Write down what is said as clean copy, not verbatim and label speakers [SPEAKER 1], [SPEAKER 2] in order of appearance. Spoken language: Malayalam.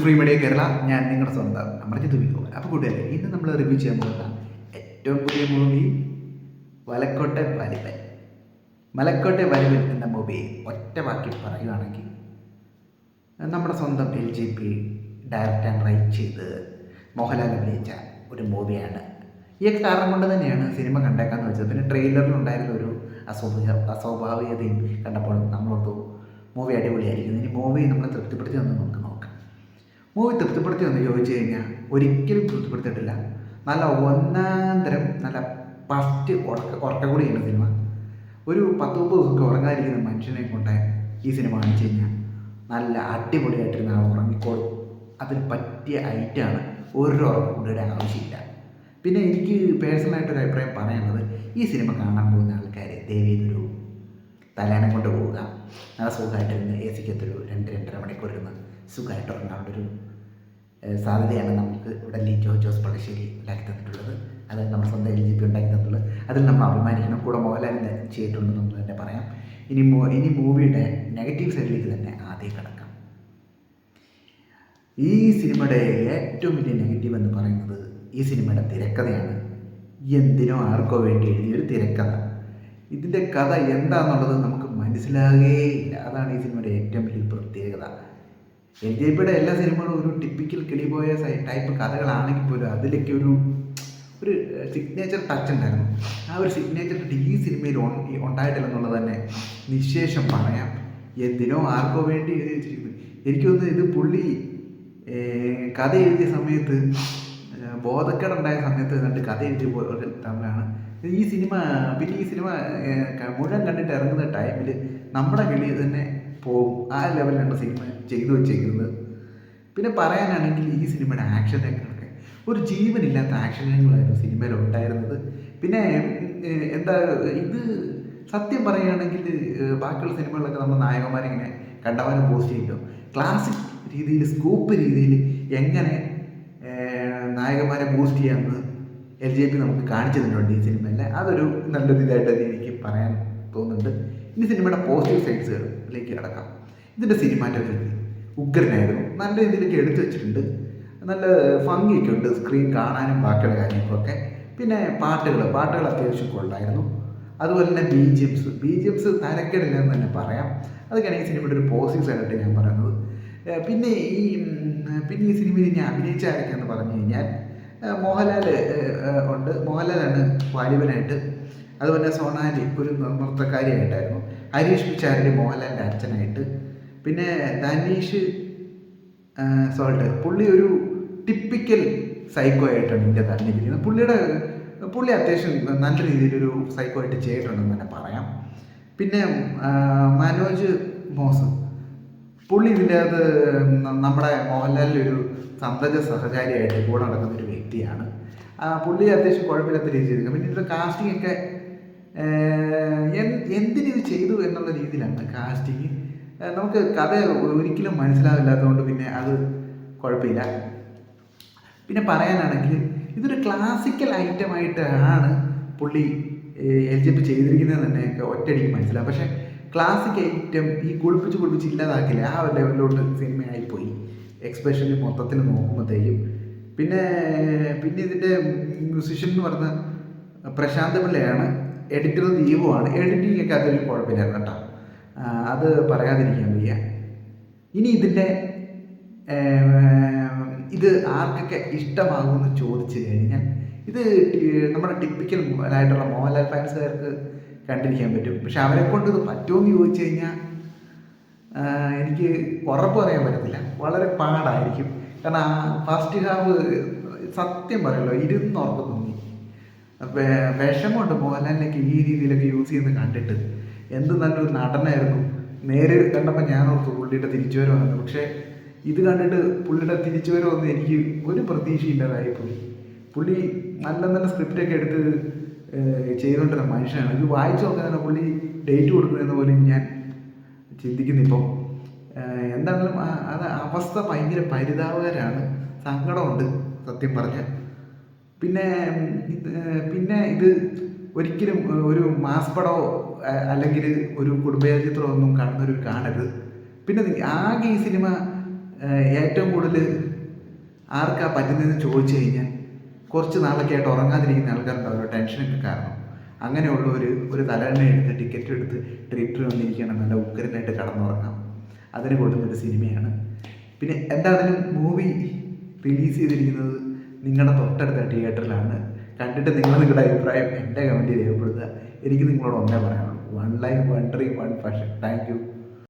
[SPEAKER 1] ഫ്രീ മീഡിയ കേരള, ഞാൻ നിങ്ങളുടെ സ്വന്തം അമർജിത് വിക്കോ. അപ്പോൾ കൂട്ടുകാരെ, ഇന്ന് നമ്മൾ റിവ്യൂ ചെയ്യാൻ പോകുന്ന ഏറ്റവും പുതിയ മൂവി മലക്കോട്ടെ വാലിബൻ. മലക്കോട്ടെ വാലിബൻ എന്ന മൂവി ഒറ്റ വാക്കി പറയുകയാണെങ്കിൽ നമ്മുടെ സ്വന്തം LJP ഡയറക്റ്റ് ആൻഡ് റൈറ്റ് ചെയ്ത് മോഹൻലാൽ അഭിനയിച്ച ഒരു മൂവിയാണ്. ഈ കാരണം കൊണ്ട് തന്നെയാണ് സിനിമ കണ്ടേക്കാന്ന് വെച്ചത്. പിന്നെ ട്രെയിലറിലുണ്ടായിരുന്ന ഒരു അസ്വാഭാവികതയും കണ്ടപ്പോൾ നമ്മളോർത്തു മൂവി അടിപൊളിയായിരിക്കുന്നു. ഇനി മൂവി നമ്മളെ തൃപ്തിപ്പെടുത്തി വന്ന് നമുക്ക് നോക്കാം. മൂവി തൃപ്തിപ്പെടുത്തി വന്ന് ചോദിച്ചു കഴിഞ്ഞാൽ ഒരിക്കലും തൃപ്തിപ്പെടുത്തിയിട്ടില്ല. നല്ല ഒന്നാന്തരം നല്ല ഫസ്റ്റ് ഉറക്കക്കൂടിയാണ് സിനിമ. ഒരു 10-30 ദിവസമൊക്കെ ഉറങ്ങാതിരിക്കുന്ന മനുഷ്യനെ കൊണ്ട് ഈ സിനിമ കാണിച്ചു കഴിഞ്ഞാൽ നല്ല അടിപൊളിയായിട്ടിരുന്ന ആൾ ഉറങ്ങിക്കോളും. അതിന് പറ്റിയ ഐറ്റമാണ്. ഒരു ഉറക്കം കൊണ്ടിടാൻ ആവശ്യമില്ല. പിന്നെ എനിക്ക് പേഴ്സണലായിട്ടൊരു അഭിപ്രായം പറയാനുള്ളത്, ഈ സിനിമ കാണാൻ പോകുന്ന ആൾക്കാർ ദയവേതൊരു തലേനെ കൊണ്ട് പോവുക. നല്ല സുഖമായിട്ടിരുന്ന് AC-ക്കകത്തൊരു 2-2.5 മണിക്കൂർ ഇരുന്ന് സുഖമായിട്ട് ഉറങ്ങാനുള്ളൊരു സാധ്യതയാണ് നമുക്ക് ഇവിടെ ജോസ് പള്ളിശ്ശേരി ഉണ്ടാക്കി തന്നിട്ടുള്ളത്. അത് നമ്മുടെ സ്വന്തം LJP ഉണ്ടാക്കി തന്നിട്ടുള്ളത്. അതിൽ നമ്മൾ അഭിമാനിക്കണം. കൂടെ മോഹൻലാലിനെ ചെയ്തിട്ടുണ്ടെന്ന് നമ്മൾ തന്നെ പറയാം. ഇനി മൂവിയുടെ നെഗറ്റീവ് സൈഡിലേക്ക് തന്നെ ആദ്യം കിടക്കാം. ഈ സിനിമയുടെ ഏറ്റവും വലിയ നെഗറ്റീവ് എന്ന് പറയുന്നത് ഈ സിനിമയുടെ തിരക്കഥയാണ്. എന്തിനോ ആർക്കോ വേണ്ടി എഴുതിയൊരു തിരക്കഥ. ഇതിൻ്റെ കഥ എന്താണെന്നുള്ളത് നമുക്ക് മനസ്സിലാകുകയില്ല. അതാണ് ഈ സിനിമയുടെ ഏറ്റവും വലിയ പ്രത്യേകത. LJPയുടെ എല്ലാ സിനിമകളും ഒരു ടിപ്പിക്കൽ കിളിപോയ ടൈപ്പ് കഥകളാണെങ്കിൽ പോലും അതിലേക്ക് ഒരു സിഗ്നേച്ചർ ടച്ച് ഉണ്ടായിരുന്നു. ആ ഒരു സിഗ്നേച്ചർ ടച്ച് ഈ സിനിമയിൽ ഉണ്ടായിട്ടില്ലെന്നുള്ളത് തന്നെ നിശേഷം പറയാം. എന്തിനോ ആർക്കോ വേണ്ടി എഴുതി വെച്ചിരിക്കുന്നു. എനിക്ക് തോന്നുന്നു ഇത് പുള്ളി കഥ എഴുതിയ സമയത്ത്, ബോധക്കേടുണ്ടായ സമയത്ത് കണ്ട് കഥ എഴുതിയ തമ്മിലാണ് ഈ സിനിമ. പിന്നെ ഈ സിനിമ മുഴുവൻ കണ്ടിട്ട് ഇറങ്ങുന്ന ടൈമിൽ നമ്മുടെ കിളി തന്നെ പോകും. ആ ലെവലിലാണ് സിനിമ ചെയ്തു വെച്ചേക്കുന്നത്. പിന്നെ പറയാനാണെങ്കിൽ ഈ സിനിമയുടെ ആക്ഷൻ രംഗങ്ങളൊക്കെ ഒരു ജീവനില്ലാത്ത ആക്ഷൻ രംഗങ്ങളായിരുന്നു സിനിമയിൽ ഉണ്ടായിരുന്നത്. പിന്നെ എന്താ ഇത് സത്യം പറയുകയാണെങ്കിൽ ബാക്കിയുള്ള സിനിമകളിലൊക്കെ നമ്മൾ നായകന്മാരിങ്ങനെ കണ്ടവാനും പോസ്റ്റ് ചെയ്യും. ക്ലാസിക് രീതിയിൽ, സ്കൂപ്പ് രീതിയിൽ എങ്ങനെ നായകന്മാരെ ബൂസ്റ്റ് ചെയ്യാമെന്ന് LJP നമുക്ക് കാണിച്ചു തന്നിട്ടുണ്ട് ഈ സിനിമയിൽ. അതൊരു നല്ലൊരു ഇതായിട്ട് തന്നെ എനിക്ക് പറയാൻ തോന്നുന്നുണ്ട്. ഇനി സിനിമയുടെ പോസിറ്റീവ് സൈഡ്സിലേക്ക് കിടക്കാം. ഇതിൻ്റെ സിനിമാറ്റോഗ്രഫി ഉഗ്രനായിരുന്നു. നല്ല രീതിയിലേക്ക് എടുത്തു വെച്ചിട്ടുണ്ട്. നല്ല ഭംഗിയൊക്കെ ഉണ്ട് സ്ക്രീൻ കാണാനും ബാക്കിയുള്ള കാര്യങ്ങളൊക്കെ. പിന്നെ പാട്ടുകൾ അത്യാവശ്യം കൊള്ളായിരുന്നു. അതുപോലെ തന്നെ BGMs തരക്കേടില്ലെന്ന് തന്നെ പറയാം. അതൊക്കെയാണ് ഈ സിനിമയുടെ ഒരു പോസിറ്റീവ് സൈഡായിട്ട് ഞാൻ പറയുന്നത്. പിന്നെ ഈ സിനിമയിൽ ഇനി അഭിനയിച്ച ആരൊക്കെയെന്ന് പറഞ്ഞു കഴിഞ്ഞാൽ മോഹൻലാൽ ഉണ്ട്. മോഹൻലാലാണ് വാലിബനായിട്ട്. അതുപോലെ സോണാലി ഒരു നൃത്തക്കാരിയായിട്ടായിരുന്നു. ഹരീഷ് പിഷാരടി മോഹൻലാലിൻ്റെ അച്ഛനായിട്ട്. പിന്നെ ധനീഷ് സോൾട്ട്, പുള്ളി ഒരു ടിപ്പിക്കൽ സൈക്കോ ആയിട്ടാണ് ഇതിൻ്റെ തന്നിരിക്കുന്നത്. പുള്ളി അത്യാവശ്യം നല്ല രീതിയിലൊരു സൈക്കോ ആയിട്ട് ചെയ്തിട്ടുണ്ടെന്ന് തന്നെ പറയാം. പിന്നെ മനോജ് മോസ്, പുള്ളി ഇതിൻ്റെ അത് നമ്മുടെ മോഹൻലാലിൻ്റെ ഒരു സന്തത സഹചാരിയായിട്ട് കൂടെ നടക്കുന്ന ഒരു വ്യക്തിയാണ്. പുള്ളി അത്യാവശ്യം കുഴപ്പമില്ലാത്ത രീതി ചെയ്തിരിക്കുക. പിന്നെ ഇതിൻ്റെ കാസ്റ്റിംഗ് ഒക്കെ എന്തിനിത് ചെയ്തു എന്നുള്ള രീതിയിലാണ് കാസ്റ്റിങ്. നമുക്ക് കഥ ഒരിക്കലും മനസ്സിലാവില്ലാത്തതുകൊണ്ട് പിന്നെ അത് കുഴപ്പമില്ല. പിന്നെ പറയാനാണെങ്കിൽ ഇതൊരു ക്ലാസിക്കൽ ഐറ്റമായിട്ടാണ് പുള്ളി LJP ചെയ്തിരിക്കുന്നത് തന്നെയൊക്കെ ഒറ്റയടിക്ക് മനസ്സിലാവും. പക്ഷേ ക്ലാസിക് ഐറ്റം ഈ കുളിപ്പിച്ച് ഇല്ലാതാക്കില്ല. ആ ഒരു ലെവലിലോട്ട് സിനിമയായിപ്പോയി എക്സ്പ്രഷനിൽ മൊത്തത്തിൽ നോക്കുമ്പോഴത്തേക്കും. പിന്നെ ഇതിൻ്റെ മ്യൂസിഷ്യൻ എന്ന് പറഞ്ഞ പ്രശാന്ത് പിള്ളയാണ്. എഡിറ്റർ ദീപുവാണ്. എഡിറ്റിംഗ് ഒക്കെ അതൊരു കുഴപ്പമില്ലായിരുന്നു കേട്ടോ. അത് പറയാതിരിക്കാൻ വയ്യ. ഇനി ഇത് ആർക്കൊക്കെ ഇഷ്ടമാകുമെന്ന് ചോദിച്ചു കഴിഞ്ഞാൽ ഇത് നമ്മുടെ ടിപ്പിക്കൽ ആയിട്ടുള്ള മോഹൻലാൽ ഫാൻസുകാർക്ക് കണ്ടിരിക്കാൻ പറ്റും. പക്ഷെ അവരെ കൊണ്ട് ഇത് പറ്റുമെന്ന് ചോദിച്ചു കഴിഞ്ഞാൽ എനിക്ക് ഉറപ്പ് പറയാൻ പറ്റത്തില്ല. വളരെ പാടായിരിക്കും. കാരണം ഫസ്റ്റ് ഹാഫ് സത്യം പറയുമല്ലോ ഇരുന്നുറക്കം തോന്നി. വിഷമമുണ്ട് മോഹൻലാലിലേക്ക് ഈ രീതിയിലൊക്കെ യൂസ് ചെയ്യുന്നത് കണ്ടിട്ട്. എന്ത് നല്ലൊരു നടനായിരുന്നു. നേര് കണ്ടപ്പോൾ ഞാൻ ഓർത്തു പുള്ളിയുടെ തിരിച്ചുവരവാണ്. പക്ഷേ ഇത് കണ്ടിട്ട് പുള്ളിയുടെ തിരിച്ചുവരവൊന്നും എനിക്ക് ഒരു പ്രതീക്ഷയില്ലാതായിപ്പോയി. പുള്ളി നല്ല സ്ക്രിപ്റ്റൊക്കെ എടുത്ത് ചെയ്തുകൊണ്ടിരുന്ന മനുഷ്യനാണ്. ഇത് വായിച്ചു നോക്കാനാണ് പുള്ളി ഡേറ്റ് കൊടുക്കുന്നതെന്ന് പോലും ഞാൻ ചിന്തിക്കുന്നിപ്പം. എന്താണെങ്കിലും അത് അവസ്ഥ ഭയങ്കര പരിതാപകരമാണ്. സങ്കടമുണ്ട് സത്യം പറഞ്ഞാൽ. പിന്നെ ഇത് ഒരിക്കലും ഒരു മാസ് പടമോ അല്ലെങ്കിൽ ഒരു കുടുംബചിത്രമോ ഒന്നും കാണുന്നവർ കാണരുത്. പിന്നെ ആകെ ഈ സിനിമ ഏറ്റവും കൂടുതൽ ആർക്കാ പറ്റുന്നതെന്ന് ചോദിച്ചു കഴിഞ്ഞാൽ കുറച്ച് നാളൊക്കെ ആയിട്ട് ഉറങ്ങാതിരിക്കുന്ന ആൾക്കാരുണ്ടാവുമല്ലോ ടെൻഷനൊക്കെ കാരണം. അങ്ങനെയുള്ള ഒരു തലയെണ്ണ എടുത്ത് ടിക്കറ്റ് എടുത്ത് തിയേറ്ററിൽ വന്നിരിക്കണം, നല്ല ഉഗ്രനായിട്ട് കടന്നുറങ്ങാം. അതിന് കൊടുക്കുന്നൊരു സിനിമയാണ്. പിന്നെ എന്താണെങ്കിലും മൂവി റിലീസ് ചെയ്തിരിക്കുന്നത് നിങ്ങളുടെ തൊട്ടടുത്ത തിയേറ്ററിലാണ്. കണ്ടിട്ട് നിങ്ങളുടെ അഭിപ്രായം എൻ്റെ കമൻറ്റിൽ രേഖപ്പെടുത്തുക. എനിക്ക് നിങ്ങളോട് ഒന്നേ പറയാനുള്ളൂ, 1 life 1 dream 1 passion. Thank you.